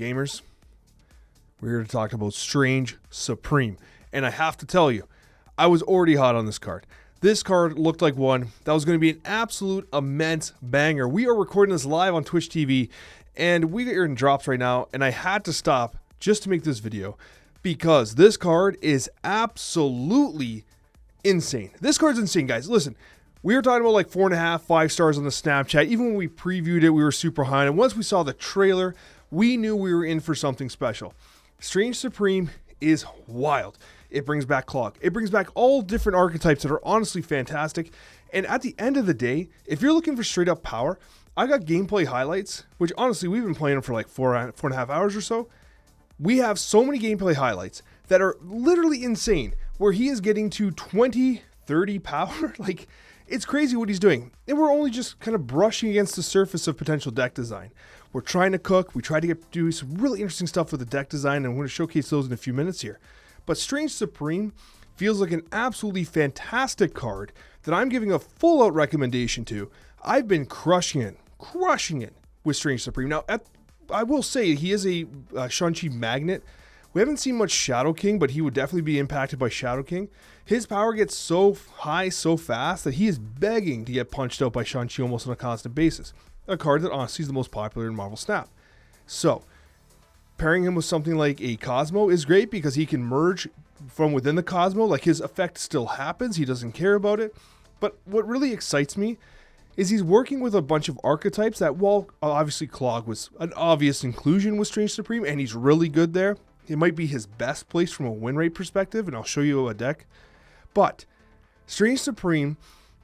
Gamers, we're here to talk about Strange Supreme. And I have to tell you, I was already hot on this card. This card looked like one that was going to be an absolute immense banger. We are recording this live on Twitch TV, and we are in drops right now, and I had to stop just to make this video because this card is absolutely insane. This card's insane, guys. Listen, we were talking about like 4.5, 5 stars on the Snapchat. Even when we previewed it, we were super high. And once we saw the trailer, we knew we were in for something special. Strange Supreme is wild. It brings back Clog. It brings back all different archetypes that are honestly fantastic. And at the end of the day, if you're looking for straight up power, I got gameplay highlights, which honestly, we've been playing them for like 4.5 hours or so. We have so many gameplay highlights that are literally insane, where he is getting to 20, 30 power. Like, it's crazy what he's doing. And we're only just kind of brushing against the surface of potential deck design. We're trying to cook. We try to do some really interesting stuff with the deck design, and I'm going to showcase those in a few minutes here. But Strange Supreme feels like an absolutely fantastic card that I'm giving a full out recommendation to. I've been crushing it with Strange Supreme. Now, I will say he is a Shang-Chi magnet. We haven't seen much Shadow King, but he would definitely be impacted by Shadow King. His power gets so high so fast that he is begging to get punched out by Shang-Chi almost on a constant basis. A card that honestly is the most popular in Marvel Snap. So, pairing him with something like a Cosmo is great because he can merge from within the Cosmo. Like, his effect still happens. He doesn't care about it. But what really excites me is he's working with a bunch of archetypes that, while obviously Clog was an obvious inclusion with Strange Supreme, and he's really good there. It might be his best place from a win rate perspective, and I'll show you a deck. But Strange Supreme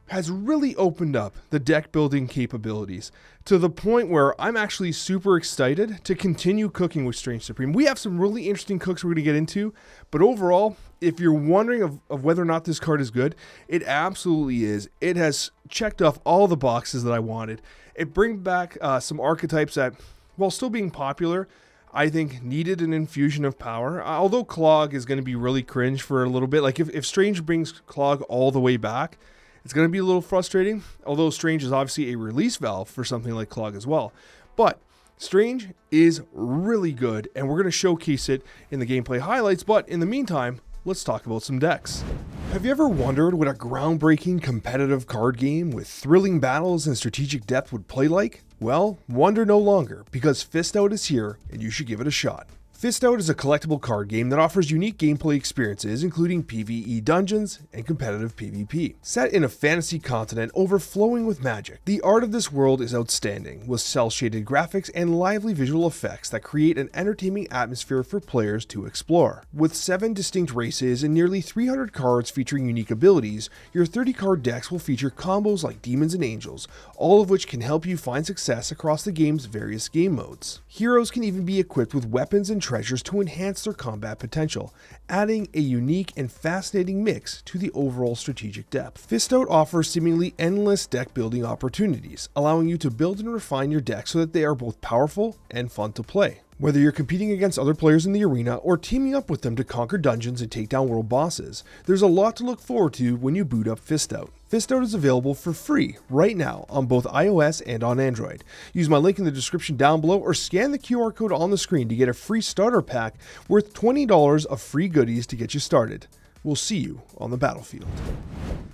has really opened up the deck building capabilities to the point where I'm actually super excited to continue cooking with Strange Supreme. We have some really interesting cooks we're going to get into, but overall, if you're wondering of whether or not this card is good, it absolutely is. It has checked off all the boxes that I wanted. It brings back some archetypes that, while still being popular, I think needed an infusion of power. Although Clog is going to be really cringe for a little bit. Like, if Strange brings Clog all the way back, it's going to be a little frustrating, although Strange is obviously a release valve for something like Clog as well. But Strange is really good, and we're going to showcase it in the gameplay highlights. But in the meantime, let's talk about some decks. Have you ever wondered what a groundbreaking competitive card game with thrilling battles and strategic depth would play like? Well, wonder no longer, because Fist Out is here, and you should give it a shot. Fist Out is a collectible card game that offers unique gameplay experiences, including PvE dungeons and competitive PvP. Set in a fantasy continent overflowing with magic, the art of this world is outstanding, with cel-shaded graphics and lively visual effects that create an entertaining atmosphere for players to explore. With 7 distinct races and nearly 300 cards featuring unique abilities, your 30-card decks will feature combos like Demons and Angels, all of which can help you find success across the game's various game modes. Heroes can even be equipped with weapons and treasures to enhance their combat potential, adding a unique and fascinating mix to the overall strategic depth. Fist Out offers seemingly endless deck building opportunities, allowing you to build and refine your deck so that they are both powerful and fun to play. Whether you're competing against other players in the arena or teaming up with them to conquer dungeons and take down world bosses, there's a lot to look forward to when you boot up Fist Out. Fist Out is available for free right now on both iOS and on Android. Use my link in the description down below or scan the QR code on the screen to get a free starter pack worth $20 of free goodies to get you started. We'll see you on the battlefield.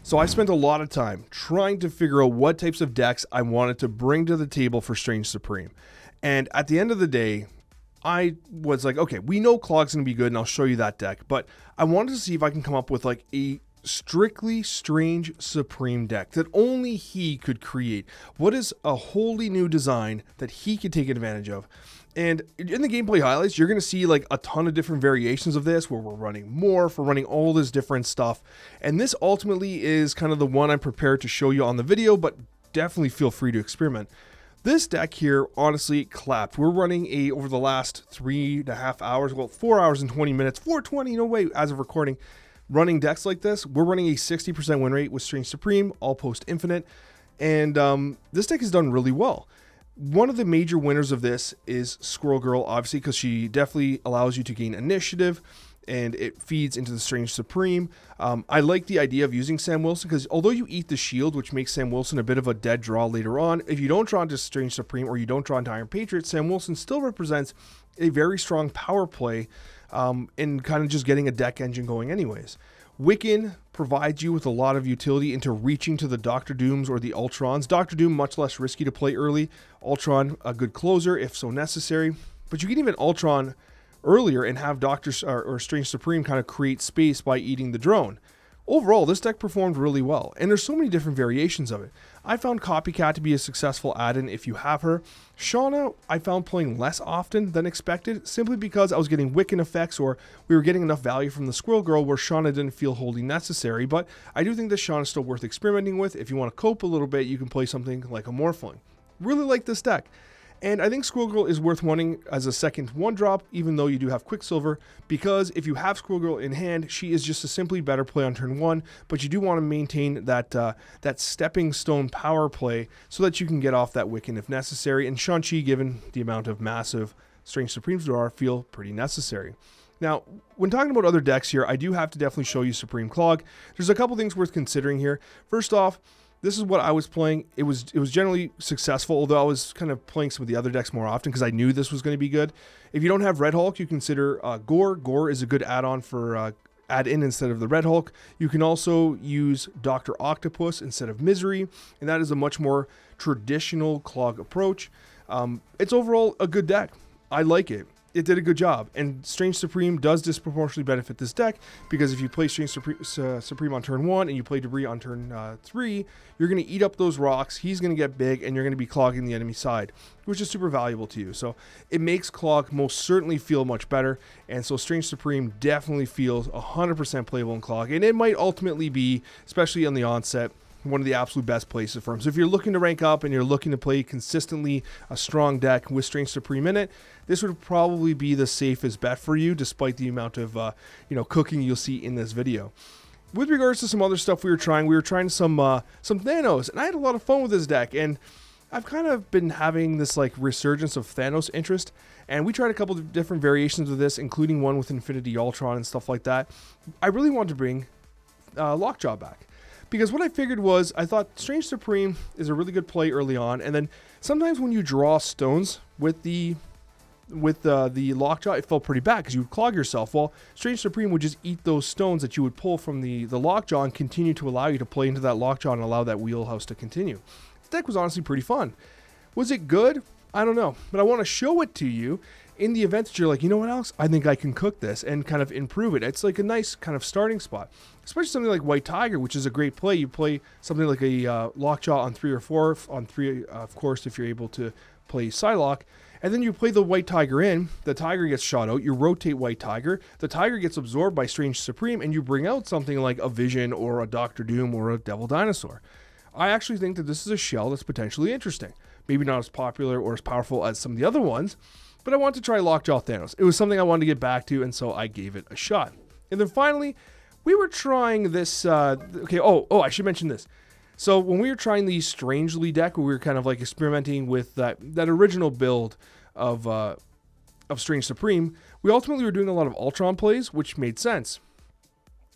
So I spent a lot of time trying to figure out what types of decks I wanted to bring to the table for Strange Supreme. And at the end of the day, I was like, okay, we know Clog's going to be good, and I'll show you that deck. But I wanted to see if I can come up with like a strictly Strange Supreme deck that only he could create. What is a wholly new design that he could take advantage of? And in the gameplay highlights, you're going to see like a ton of different variations of this, where we're running Morph, we're running all this different stuff. And this ultimately is kind of the one I'm prepared to show you on the video, but definitely feel free to experiment. This deck here honestly clapped. We're running over the last 3.5 hours, well, 4 hours and 20 minutes, 420, no way, as of recording, running decks like this. We're running a 60% win rate with Strange Supreme, all post infinite, and this deck has done really well. One of the major winners of this is Squirrel Girl, obviously, because she definitely allows you to gain initiative. and it feeds into the Strange Supreme. I like the idea of using Sam Wilson because although you eat the shield, which makes Sam Wilson a bit of a dead draw later on, if you don't draw into Strange Supreme or you don't draw into Iron Patriot, Sam Wilson still represents a very strong power play in kind of just getting a deck engine going anyways. Wiccan provides you with a lot of utility into reaching to the Doctor Dooms or the Ultrons. Doctor Doom, much less risky to play early. Ultron, a good closer if so necessary. But you can even Ultron earlier and have Doctor or Strange Supreme kind of create space by eating the drone. Overall, this deck performed really well, and there's so many different variations of it. I found Copycat to be a successful add-in if you have her. Shauna, I found playing less often than expected, simply because I was getting Wiccan effects or we were getting enough value from the Squirrel Girl where Shauna didn't feel wholly necessary, but I do think that Shauna is still worth experimenting with. If you want to cope a little bit, you can play something like a Morphling. Really like this deck. And I think Squirrel Girl is worth wanting as a second 1-drop, even though you do have Quicksilver, because if you have Squirrel Girl in hand, she is just a simply better play on turn 1, but you do want to maintain that stepping stone power play so that you can get off that Wiccan if necessary, and Shang-Chi, given the amount of massive Strange Supremes there are, feel pretty necessary. Now, when talking about other decks here, I do have to definitely show you Supreme Clog. There's a couple things worth considering here. First off, this is what I was playing. It was generally successful, although I was kind of playing some of the other decks more often because I knew this was going to be good. If you don't have Red Hulk, you consider Gore. Gore is a good add-on for add-in instead of the Red Hulk. You can also use Dr. Octopus instead of Misery, and that is a much more traditional Clog approach. It's overall a good deck. I like it. It did a good job, and Strange Supreme does disproportionately benefit this deck because if you play Strange Supreme on turn 1 and you play Debris on turn 3, you're going to eat up those rocks, he's going to get big, and you're going to be clogging the enemy side, which is super valuable to you. So it makes Clog most certainly feel much better, and so Strange Supreme definitely feels 100% playable in Clog, and it might ultimately be, especially on the onset, one of the absolute best places for him. So if you're looking to rank up and you're looking to play consistently a strong deck with Strange Supreme in it, this would probably be the safest bet for you, despite the amount of cooking you'll see in this video. With regards to some other stuff we were trying some Thanos, and I had a lot of fun with this deck, and I've kind of been having this like resurgence of Thanos interest, and we tried a couple of different variations of this, including one with Infinity Ultron and stuff like that. I really wanted to bring Lockjaw back. Because what I figured was, I thought Strange Supreme is a really good play early on, and then sometimes when you draw stones with the Lockjaw, it felt pretty bad because you would clog yourself. Well, Strange Supreme would just eat those stones that you would pull from the Lockjaw and continue to allow you to play into that Lockjaw and allow that wheelhouse to continue. This deck was honestly pretty fun. Was it good? I don't know, but I want to show it to you in the event that you're like, you know what, Alex, I think I can cook this and kind of improve it. It's like a nice kind of starting spot, especially something like White Tiger, which is a great play. You play something like a Lockjaw on 3 or 4, on 3, of course, if you're able to play Psylocke, and then you play the White Tiger in, the Tiger gets shot out, you rotate White Tiger, the Tiger gets absorbed by Strange Supreme, and you bring out something like a Vision or a Doctor Doom or a Devil Dinosaur. I actually think that this is a shell that's potentially interesting. Maybe not as popular or as powerful as some of the other ones, but I wanted to try Lockjaw Thanos. It was something I wanted to get back to, and so I gave it a shot. And then finally, we were trying this, I should mention this. So when we were trying the Strangely deck, where we were kind of like experimenting with that original build of Strange Supreme, we ultimately were doing a lot of Ultron plays, which made sense.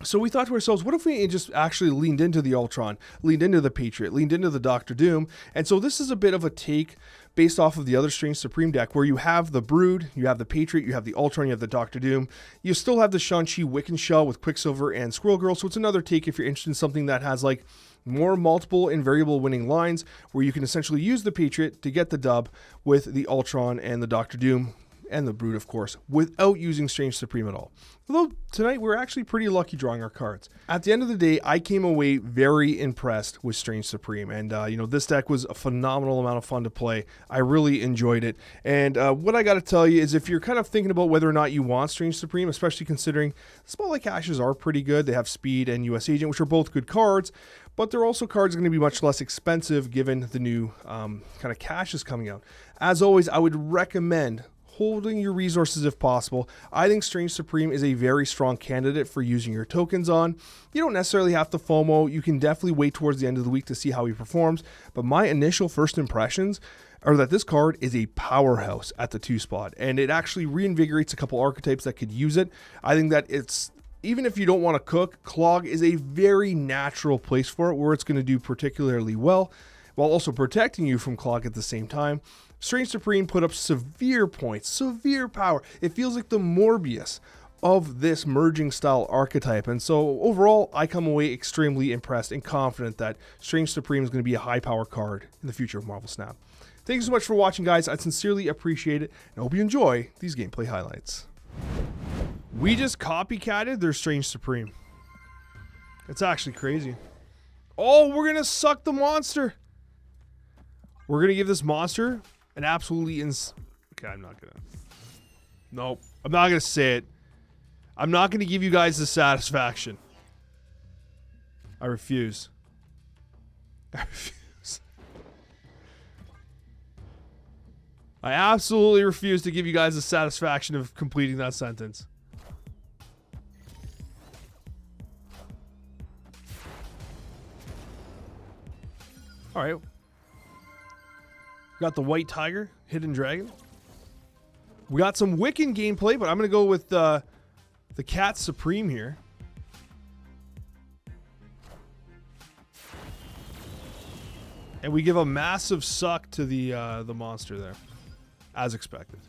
So we thought to ourselves, what if we just actually leaned into the Ultron, leaned into the Patriot, leaned into the Doctor Doom? And so this is a bit of a take based off of the other Strange Supreme deck where you have the Brood, you have the Patriot, you have the Ultron, you have the Doctor Doom. You still have the Shang-Chi Wiccan Shell with Quicksilver and Squirrel Girl. So it's another take if you're interested in something that has like more multiple and variable winning lines where you can essentially use the Patriot to get the dub with the Ultron and the Doctor Doom and the Brood, of course, without using Strange Supreme at all. Although tonight we're actually pretty lucky drawing our cards. At the end of the day, I came away very impressed with Strange Supreme, and this deck was a phenomenal amount of fun to play. I really enjoyed it, and what I got to tell you is if you're kind of thinking about whether or not you want Strange Supreme, especially considering Spotlight Caches are pretty good. They have Speed and US Agent, which are both good cards, but they're also cards going to be much less expensive given the new kind of caches coming out. As always, I would recommend holding your resources if possible. I think Strange Supreme is a very strong candidate for using your tokens on. You don't necessarily have to FOMO. You can definitely wait towards the end of the week to see how he performs. But my initial first impressions or that this card is a powerhouse at the 2 spot, and it actually reinvigorates a couple archetypes that could use it. I think that it's, even if you don't want to cook, Clog is a very natural place for it, where it's going to do particularly well, while also protecting you from Clog at the same time. Strange Supreme put up severe points, severe power. It feels like the Morbius of this merging style archetype, and so overall I come away extremely impressed and confident that Strange Supreme is going to be a high power card in the future of Marvel Snap. Thank you so much for watching, guys. I sincerely appreciate it, and I hope you enjoy these gameplay highlights. We just copycatted their Strange Supreme. It's actually crazy. Oh, we're gonna suck the monster. We're gonna give this monster an absolutely okay, I'm not gonna. Nope, I'm not gonna say it. I'm not gonna give you guys the satisfaction. I refuse. I refuse. I absolutely refuse to give you guys the satisfaction of completing that sentence. All right. Got the White Tiger, Hidden Dragon. We got some Wiccan gameplay, but I'm going to go with the Cat Supreme here. And we give a massive suck to the monster there, as expected.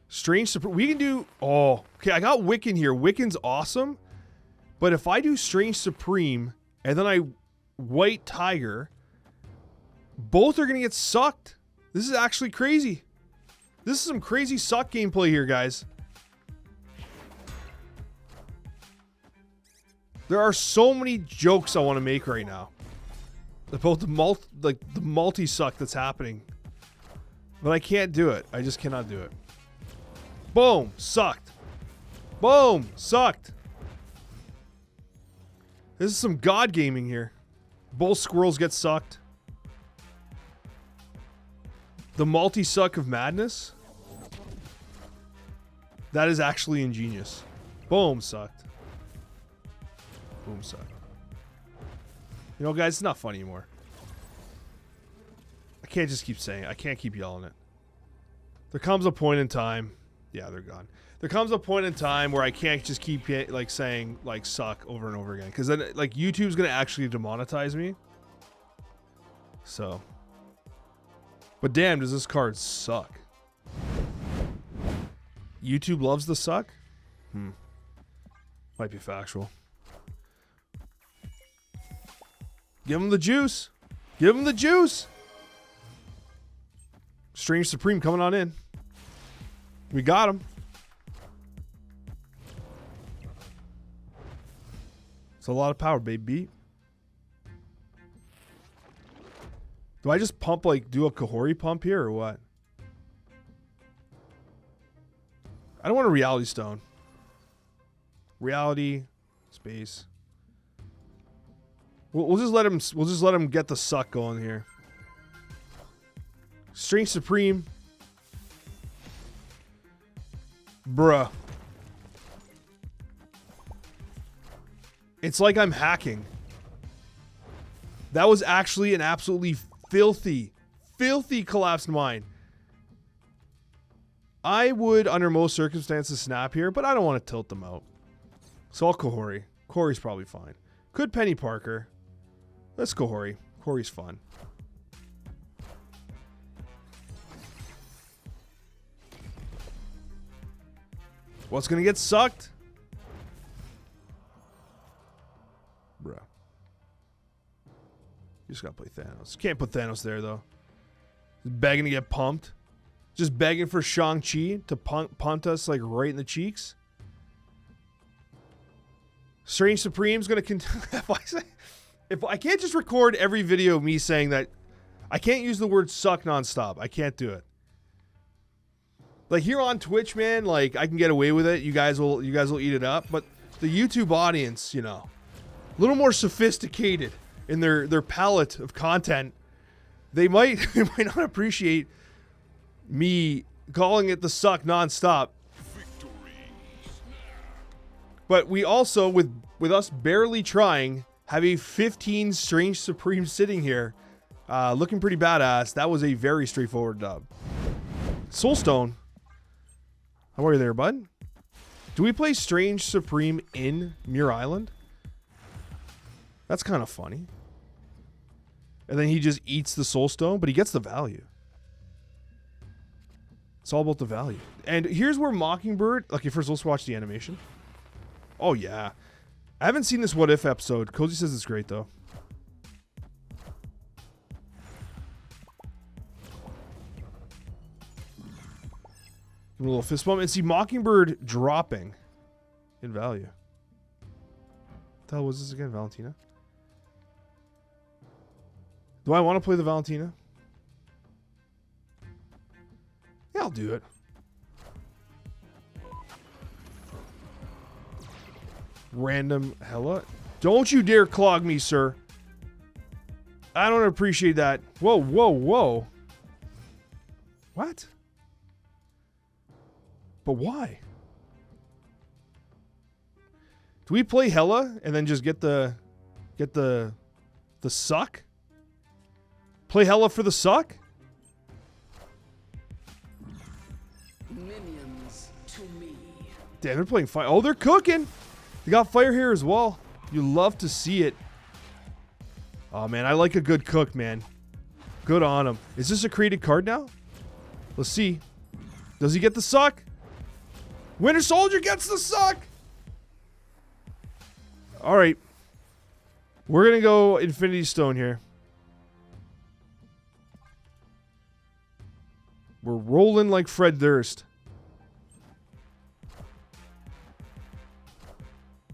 Strange Supreme. We can do... Oh, okay, I got Wiccan here. Wiccan's awesome. But if I do Strange Supreme, and then I White Tiger... both are going to get sucked. This is actually crazy. This is some crazy suck gameplay here, guys. There are so many jokes I want to make right now about the multi-suck that's happening. But I can't do it. I just cannot do it. Boom. Sucked. Boom. Sucked. This is some god gaming here. Both squirrels get sucked. The multi-suck of madness? That is actually ingenious. Boom, sucked. Boom, sucked. You know, guys, it's not funny anymore. I can't just keep saying it. I can't keep yelling it. There comes a point in time... Yeah, they're gone. There comes a point in time where I can't just keep like saying like suck over and over again. Because then like YouTube's going to actually demonetize me. So... But damn, does this card suck. YouTube loves the suck? Might be factual. Give him the juice. Give him the juice. Strange Supreme coming on in. We got him. It's a lot of power, baby. Do I just pump, like, do a Kahori pump here or what? I don't want a Reality Stone. Reality, space. We'll just let him. We'll just let him get the suck going here. Strange Supreme. Bruh. It's like I'm hacking. That was actually an absolutely filthy collapsed mine. I would, under most circumstances, snap here, but I don't want to tilt them out. So I'll Kahori. Corey's probably fine. Could Penny Parker. Let's Kahori. Corey's fun. What's gonna get sucked? Bruh. You just gotta play Thanos. Can't put Thanos there, though. Just begging to get pumped. Just begging for Shang-Chi to punt us, like, right in the cheeks. Strange Supreme's gonna if I can't just record every video of me saying that, I can't use the word suck nonstop. I can't do it. Like, here on Twitch, man, like, I can get away with it. You guys will eat it up. But the YouTube audience, you know, a little more sophisticated in their palette of content. They might not appreciate me calling it the suck nonstop. But we also, with us barely trying, have a 15 Strange Supreme sitting here Looking pretty badass. That was a very straightforward dub. Soulstone. How are you there, bud? Do we play Strange Supreme in Muir Island? That's kind of funny. And then he just eats the Soulstone, but he gets the value. It's all about the value. And here's where Mockingbird... Okay, first let's watch the animation. Oh, yeah. I haven't seen this What If episode. Cozy says it's great, though. Give him a little fist bump. And see Mockingbird dropping in value. What the hell was this again? Valentina? Do I want to play the Valentina? Yeah, I'll do it. Random hella. Don't you dare clog me, sir. I don't appreciate that. Whoa, whoa, whoa. What? But why? Do we play hella and then just get the suck? Play hella for the suck? Minions to me. Damn, they're playing fire. Oh, they're cooking. They got fire here as well. You love to see it. Oh, man, I like a good cook, man. Good on him. Is this a created card now? Let's see. Does he get the suck? Winter Soldier gets the suck. All right. We're going to go Infinity Stone here. We're rolling like Fred Durst.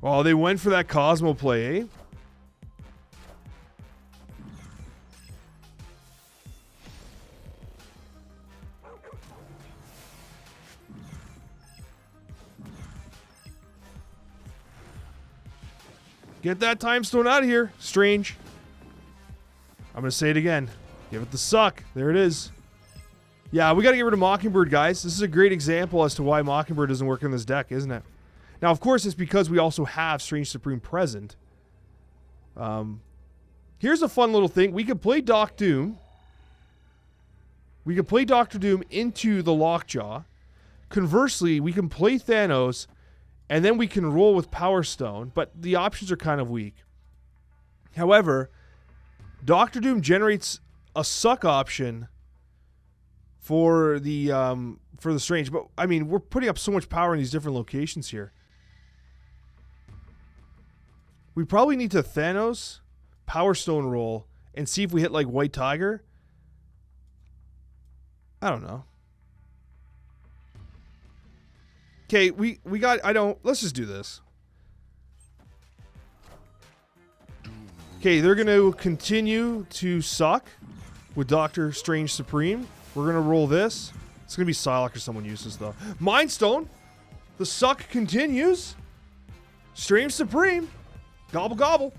Oh, they went for that Cosmo play, eh? Get that time stone out of here, Strange. I'm going to say it again. Give it the suck. There it is. Yeah, we got to get rid of Mockingbird, guys. This is a great example as to why Mockingbird doesn't work in this deck, isn't it? Now, of course, it's because we also have Strange Supreme present. Here's a fun little thing. We could play Doc Doom. We could play Dr. Doom into the Lockjaw. Conversely, we can play Thanos, and then we can roll with Power Stone, but the options are kind of weak. However, Dr. Doom generates a suck option for the Strange, but I mean, we're putting up so much power in these different locations here. We probably need to Thanos, Power Stone roll, and see if we hit like White Tiger. I don't know. Okay, we got, let's just do this. Okay, they're going to continue to suck with Doctor Strange Supreme. We're going to roll this. It's going to be Psylocke or someone uses though. Mind Stone. The suck continues. Strange Supreme. Gobble gobble.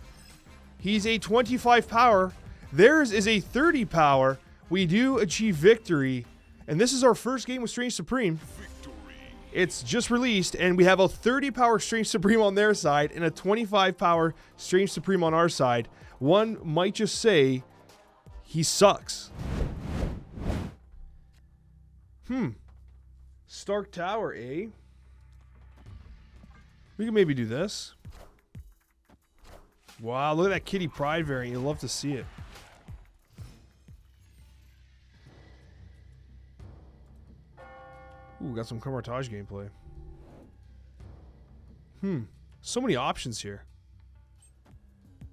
He's a 25 power. Theirs is a 30 power. We do achieve victory. And this is our first game with Strange Supreme. It's just released, and we have a 30 power Strange Supreme on their side and a 25 power Strange Supreme on our side. One might just say he sucks. Stark Tower, eh? We can maybe do this. Wow, look at that Kitty Pryde variant. You'll love to see it. Ooh, got some Camartage gameplay. So many options here.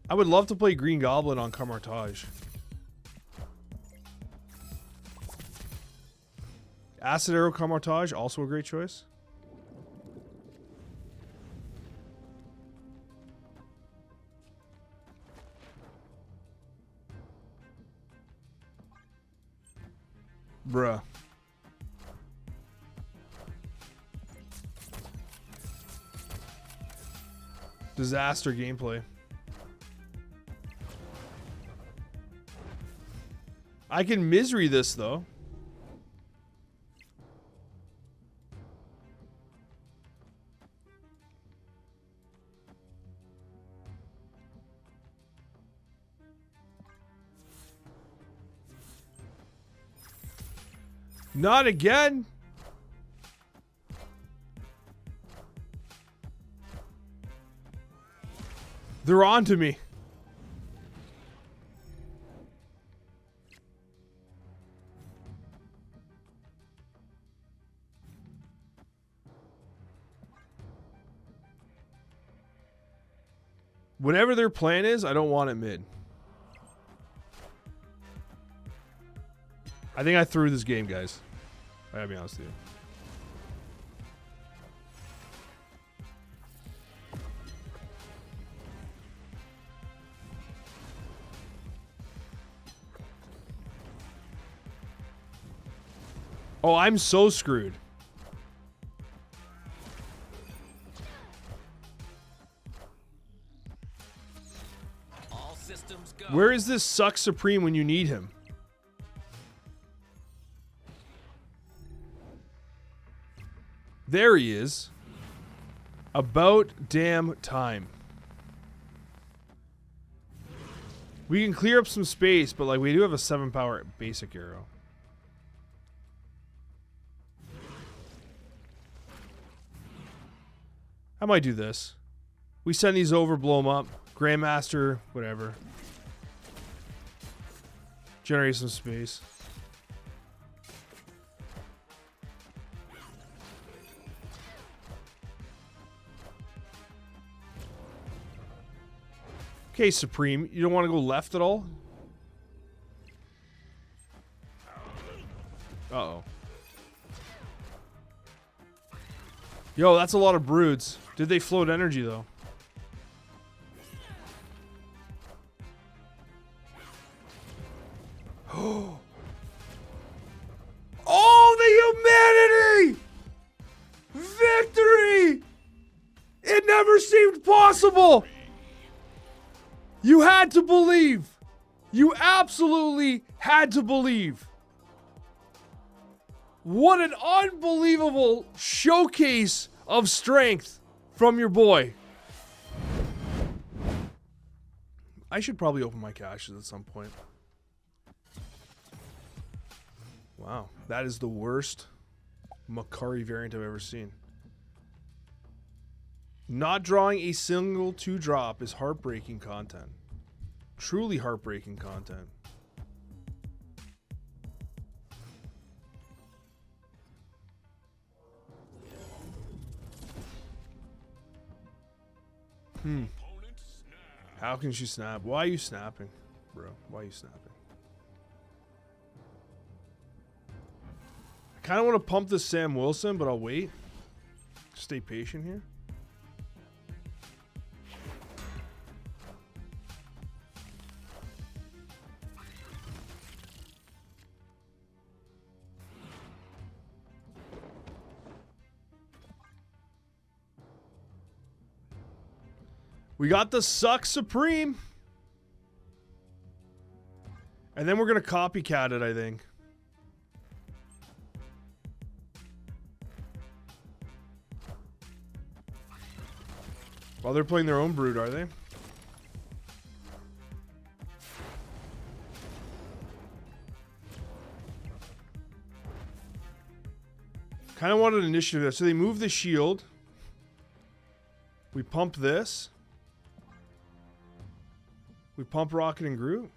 I would love to play Green Goblin on Camartage. Acid Arrow Camartage, also a great choice. Bruh. Disaster gameplay. I can misery this though. Not again. They're on to me. Whatever their plan is, I don't want it mid. I think I threw this game, guys. I gotta be honest with you. Oh, I'm so screwed. All systems go. Where is this Succ Supreme when you need him? There he is. About damn time. We can clear up some space, but like we do have a 7 power basic arrow. I might do this. We send these over, blow them up. Grandmaster, whatever. Generate some space. Okay, Supreme. You don't want to go left at all? Uh-oh. Yo, that's a lot of broods. Did they float energy, though? Oh, the humanity! Victory! It never seemed possible! You had to believe. You absolutely had to believe. What an unbelievable showcase of strength from your boy. I should probably open my caches at some point. Wow, that is the worst Makari variant I've ever seen. Not drawing a single 2-drop is heartbreaking content. Truly heartbreaking content. How can she snap? Why are you snapping, bro? Why are you snapping? I kind of want to pump this Sam Wilson, but I'll wait. Stay patient here. We got the Succ Supreme. And then we're going to copycat it, I think. Well, they're playing their own brood, are they? Kind of wanted initiative there. So they move the shield. We pump this. We pump Rocket and Groot.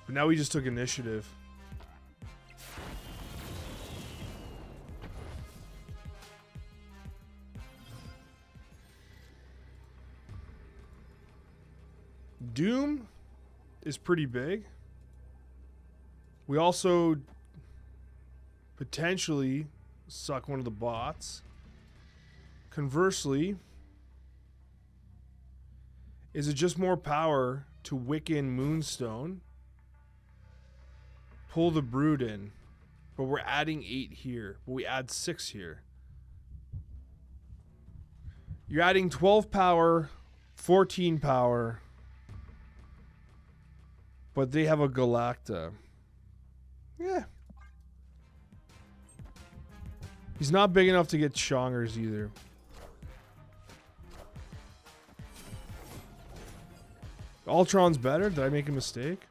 But now we just took initiative. Doom is pretty big. We also potentially suck one of the bots. Conversely, is it just more power to Wiccan Moonstone? Pull the Brood in. But we're adding 8 here. But we add 6 here. You're adding 12 power, 14 power. But they have a Galacta. Yeah. He's not big enough to get Chongers either. Ultron's better? Did I make a mistake?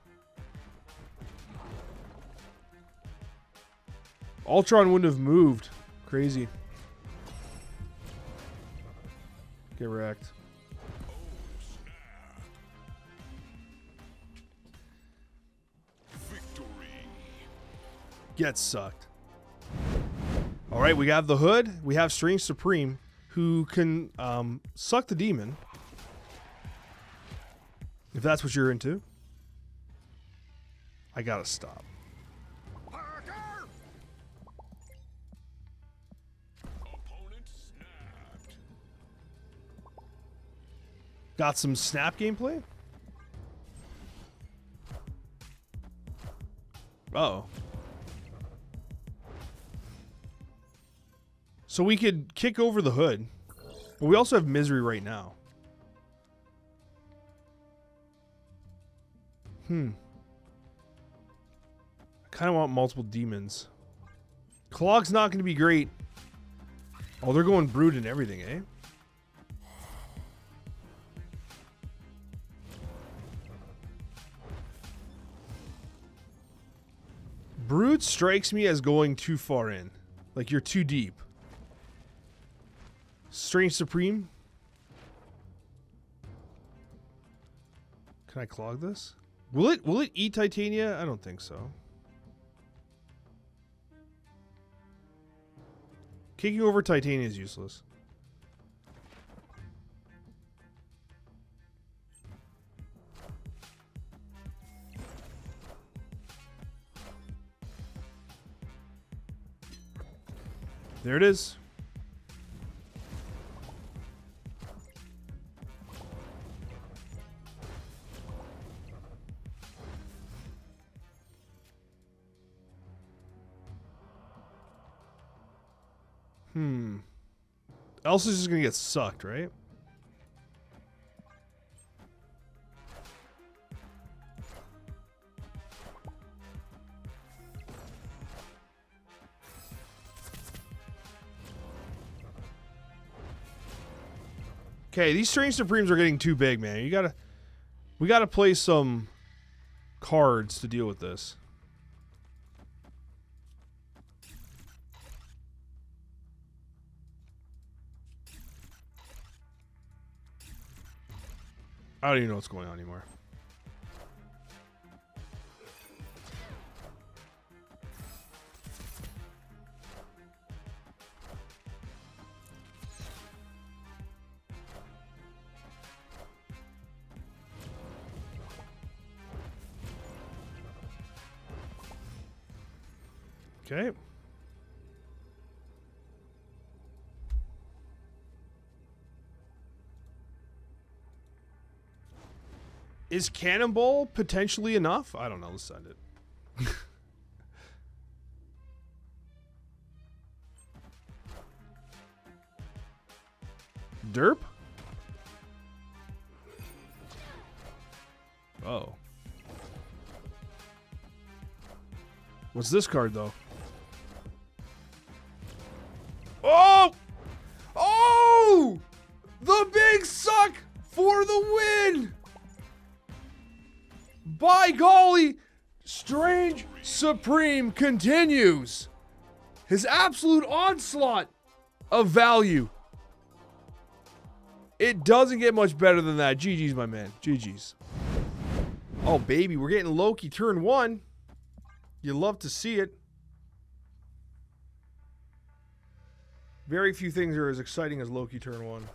Ultron wouldn't have moved. Crazy. Get wrecked. Get sucked. All right, we have the Hood. We have Strange Supreme, who can suck the demon. If that's what you're into. I gotta stop. Got some snap gameplay? Uh-oh. So we could kick over the Hood. But we also have Misery right now. I kind of want multiple demons. Clog's not going to be great. Oh, they're going Brood and everything, eh? Brood strikes me as going too far in. Like you're too deep. Strange Supreme. Can I clog this? Will it eat Titania? I don't think so. Kicking over Titania is useless. There it is. Elsa's just gonna get sucked, right? Okay, these Strange Supremes are getting too big, man. We gotta play some cards to deal with this. I don't even know what's going on anymore. Okay. Is Cannonball potentially enough? I don't know. Let's send it. Derp? Oh. What's this card, though? Oh! Oh! The big suck for the win! By golly, Strange Supreme continues his absolute onslaught of value. It doesn't get much better than that. GG's, my man. GG's. Oh, baby, we're getting Loki turn 1. You love to see it. Very few things are as exciting as Loki turn 1.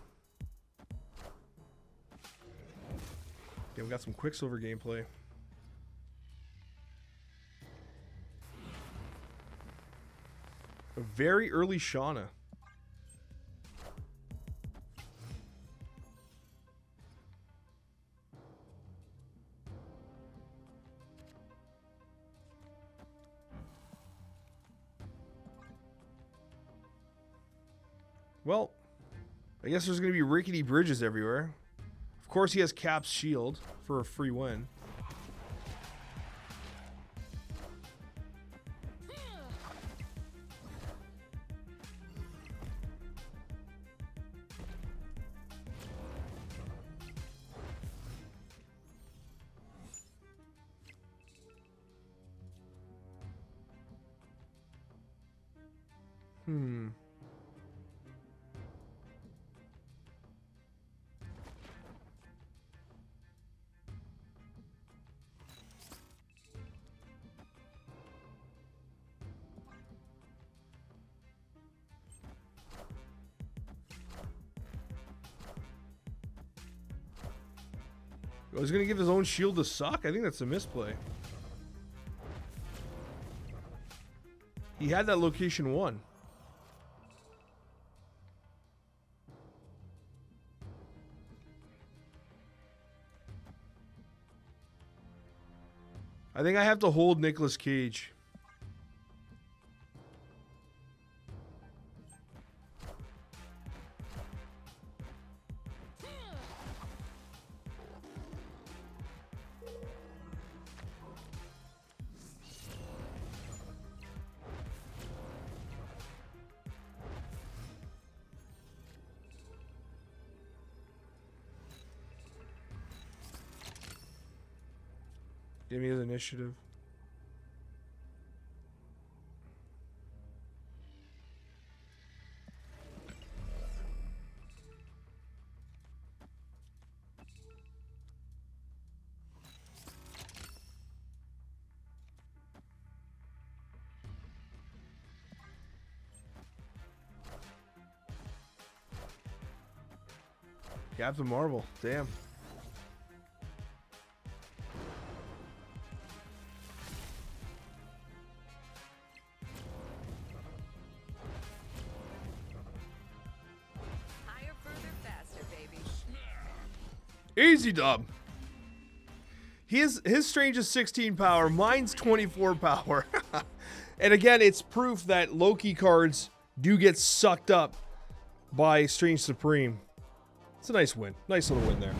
Okay, we got some Quicksilver gameplay. A very early Shauna. Well, I guess there's going to be rickety bridges everywhere. Of course, he has Cap's shield for a free win. Oh, he's gonna give his own shield to Succ? I think that's a misplay. He had that location 1. I think I have to hold Nicolas Cage. Give me his initiative. Captain Marvel. Damn. Easy dub. His Strange is 16 power, mine's 24 power. And again, it's proof that Loki cards do get sucked up by Strange Supreme. It's a nice win. Nice little win there.